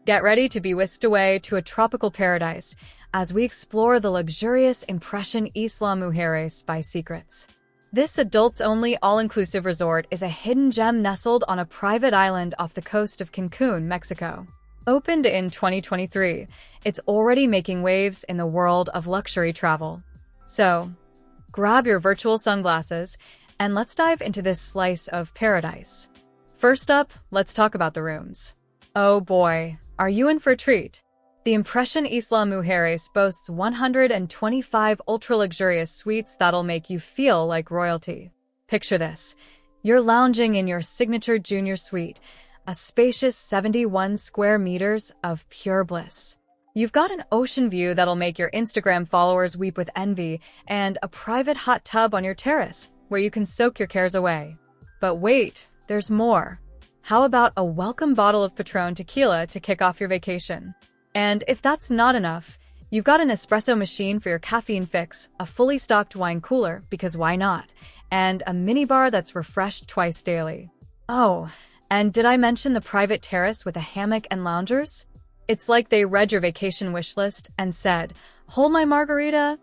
Get ready to be whisked away to a tropical paradise as we explore the luxurious Impression Isla Mujeres by Secrets. This adults-only all-inclusive resort is a hidden gem nestled on a private island off the coast of Cancun, Mexico. Opened in 2023, it's already making waves in the world of luxury travel. So, grab your virtual sunglasses and let's dive into this slice of paradise. First up, let's talk about the rooms. Oh boy, are you in for a treat? The Impression Isla Mujeres boasts 125 ultra-luxurious suites that'll make you feel like royalty. Picture this. You're lounging in your signature junior suite, a spacious 71 square meters of pure bliss. You've got an ocean view that'll make your Instagram followers weep with envy, and a private hot tub on your terrace where you can soak your cares away. But wait, there's more. How about a welcome bottle of Patron tequila to kick off your vacation? And if that's not enough, you've got an espresso machine for your caffeine fix, a fully stocked wine cooler, because why not, and a minibar that's refreshed twice daily. Oh, and did I mention the private terrace with a hammock and loungers? It's like they read your vacation wish list and said, "Hold my margarita."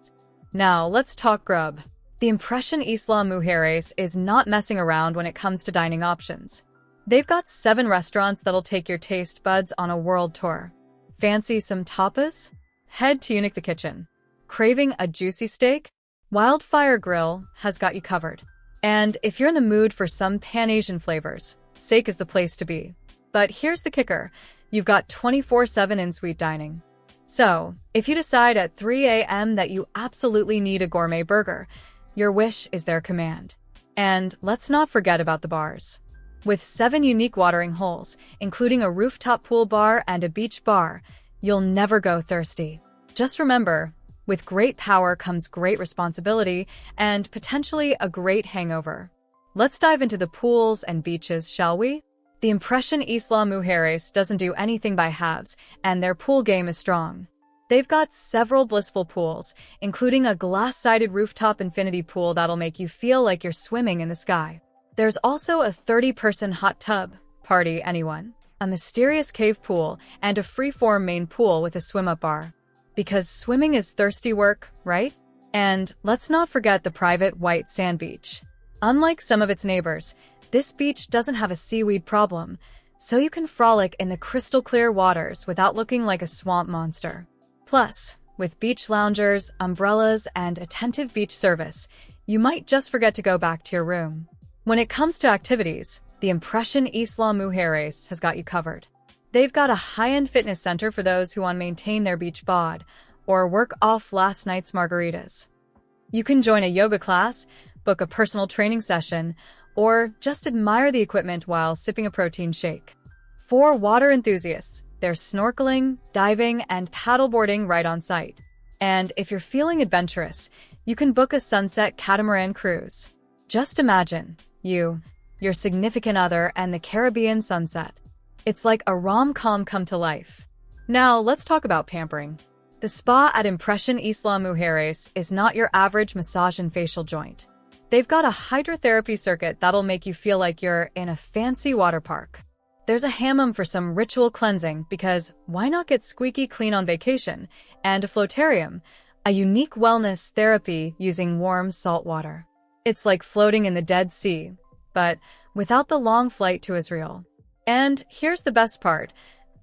Now, let's talk grub. The Impression Isla Mujeres is not messing around when it comes to dining options. They've got 7 restaurants that'll take your taste buds on a world tour. Fancy some tapas? Head to Unique the Kitchen. Craving a juicy steak? Wildfire Grill has got you covered. And if you're in the mood for some Pan-Asian flavors, Steak is the place to be. But here's the kicker. You've got 24/7 in-suite dining. So, if you decide at 3 a.m. that you absolutely need a gourmet burger, your wish is their command. And let's not forget about the bars. With 7 unique watering holes, including a rooftop pool bar and a beach bar, you'll never go thirsty. Just remember, with great power comes great responsibility and potentially a great hangover. Let's dive into the pools and beaches, shall we? The Impression Isla Mujeres doesn't do anything by halves, and their pool game is strong. They've got several blissful pools, including a glass-sided rooftop infinity pool that'll make you feel like you're swimming in the sky. There's also a 30-person hot tub, party anyone, a mysterious cave pool, and a free-form main pool with a swim-up bar. Because swimming is thirsty work, right? And let's not forget the private white sand beach. Unlike some of its neighbors, this beach doesn't have a seaweed problem, so you can frolic in the crystal-clear waters without looking like a swamp monster. Plus, with beach loungers, umbrellas, and attentive beach service, you might just forget to go back to your room. When it comes to activities, the Impression Isla Mujeres has got you covered. They've got a high-end fitness center for those who want to maintain their beach bod or work off last night's margaritas. You can join a yoga class, book a personal training session, or just admire the equipment while sipping a protein shake. For water enthusiasts, there's snorkeling, diving, and paddleboarding right on site. And if you're feeling adventurous, you can book a sunset catamaran cruise. Just imagine your significant other, and the Caribbean sunset. It's like a rom-com come to life. Now, let's talk about pampering. The spa at Impression Isla Mujeres is not your average massage and facial joint. They've got a hydrotherapy circuit that'll make you feel like you're in a fancy water park. There's a hammam for some ritual cleansing because why not get squeaky clean on vacation? And a floatarium, a unique wellness therapy using warm salt water. It's like floating in the Dead Sea, but without the long flight to Israel. And here's the best part.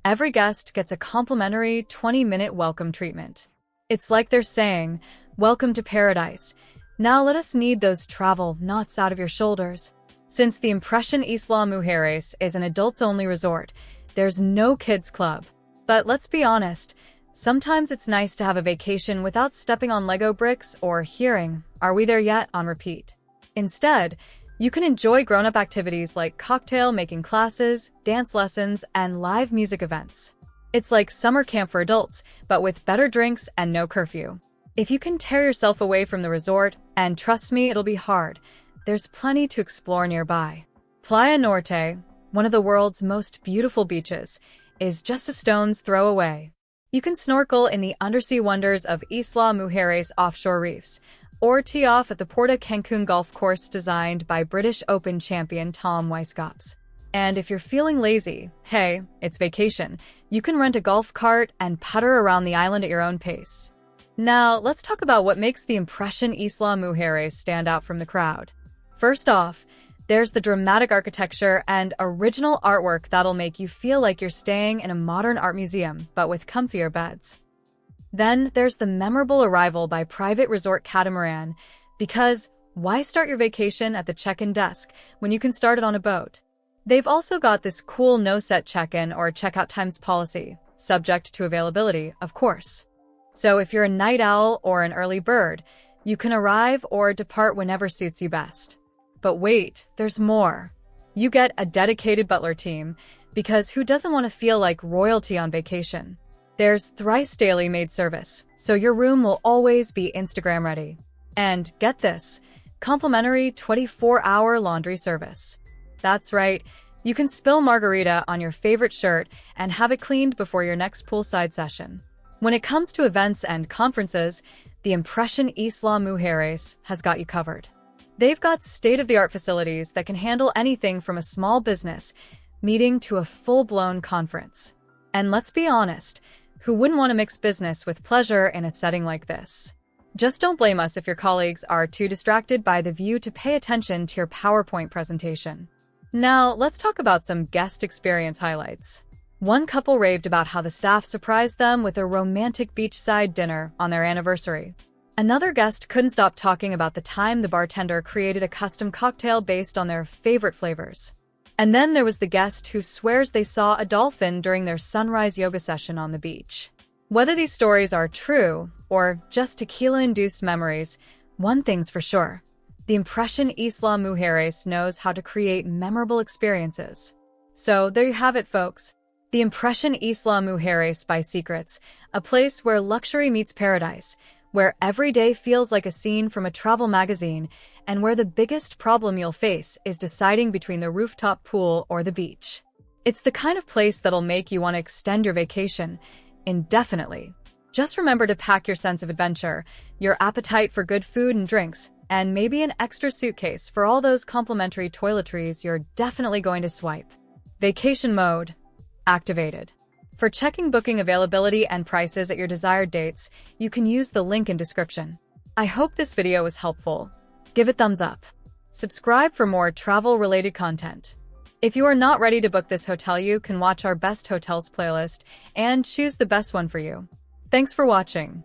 Every guest gets a complimentary 20-minute welcome treatment. It's like they're saying, "Welcome to paradise. Now let us knead those travel knots out of your shoulders." Since the Impression Isla Mujeres is an adults-only resort, there's no kids club. But let's be honest, sometimes it's nice to have a vacation without stepping on Lego bricks or hearing, "Are we there yet?" on repeat. Instead, you can enjoy grown-up activities like cocktail-making classes, dance lessons, and live music events. It's like summer camp for adults, but with better drinks and no curfew. If you can tear yourself away from the resort, and trust me, it'll be hard, there's plenty to explore nearby. Playa Norte, one of the world's most beautiful beaches, is just a stone's throw away. You can snorkel in the undersea wonders of Isla Mujeres offshore reefs, or tee off at the Porta Cancun golf course designed by British Open champion Tom Weiskopf. And if you're feeling lazy, hey, it's vacation. You can rent a golf cart and putter around the island at your own pace. Now, let's talk about what makes the Impression Isla Mujeres stand out from the crowd. First off, there's the dramatic architecture and original artwork that'll make you feel like you're staying in a modern art museum, but with comfier beds. Then there's the memorable arrival by private resort catamaran, because why start your vacation at the check-in desk when you can start it on a boat? They've also got this cool no-set check-in or check-out times policy, subject to availability, of course. So if you're a night owl or an early bird, you can arrive or depart whenever suits you best. But wait, there's more. You get a dedicated butler team, because who doesn't want to feel like royalty on vacation? There's thrice daily maid service, so your room will always be Instagram ready. And get this, complimentary 24-hour laundry service. That's right, you can spill margarita on your favorite shirt and have it cleaned before your next poolside session. When it comes to events and conferences, the Impression Isla Mujeres has got you covered. They've got state-of-the-art facilities that can handle anything from a small business meeting to a full-blown conference. And let's be honest, who wouldn't want to mix business with pleasure in a setting like this? Just don't blame us if your colleagues are too distracted by the view to pay attention to your PowerPoint presentation. Now, let's talk about some guest experience highlights. One couple raved about how the staff surprised them with a romantic beachside dinner on their anniversary. Another guest couldn't stop talking about the time the bartender created a custom cocktail based on their favorite flavors. And then there was the guest who swears they saw a dolphin during their sunrise yoga session on the beach. Whether these stories are true or just tequila-induced memories, one thing's for sure. The Impression Isla Mujeres knows how to create memorable experiences. So there you have it, folks. The Impression Isla Mujeres by Secrets, a place where luxury meets paradise, where every day feels like a scene from a travel magazine, and where the biggest problem you'll face is deciding between the rooftop pool or the beach. It's the kind of place that'll make you want to extend your vacation indefinitely. Just remember to pack your sense of adventure, your appetite for good food and drinks, and maybe an extra suitcase for all those complimentary toiletries you're definitely going to swipe. Vacation mode activated. For checking booking availability and prices at your desired dates, you can use the link in description. I hope this video was helpful. Give it thumbs up. Subscribe for more travel-related content. If you are not ready to book this hotel, you can watch our best hotels playlist and choose the best one for you. Thanks for watching.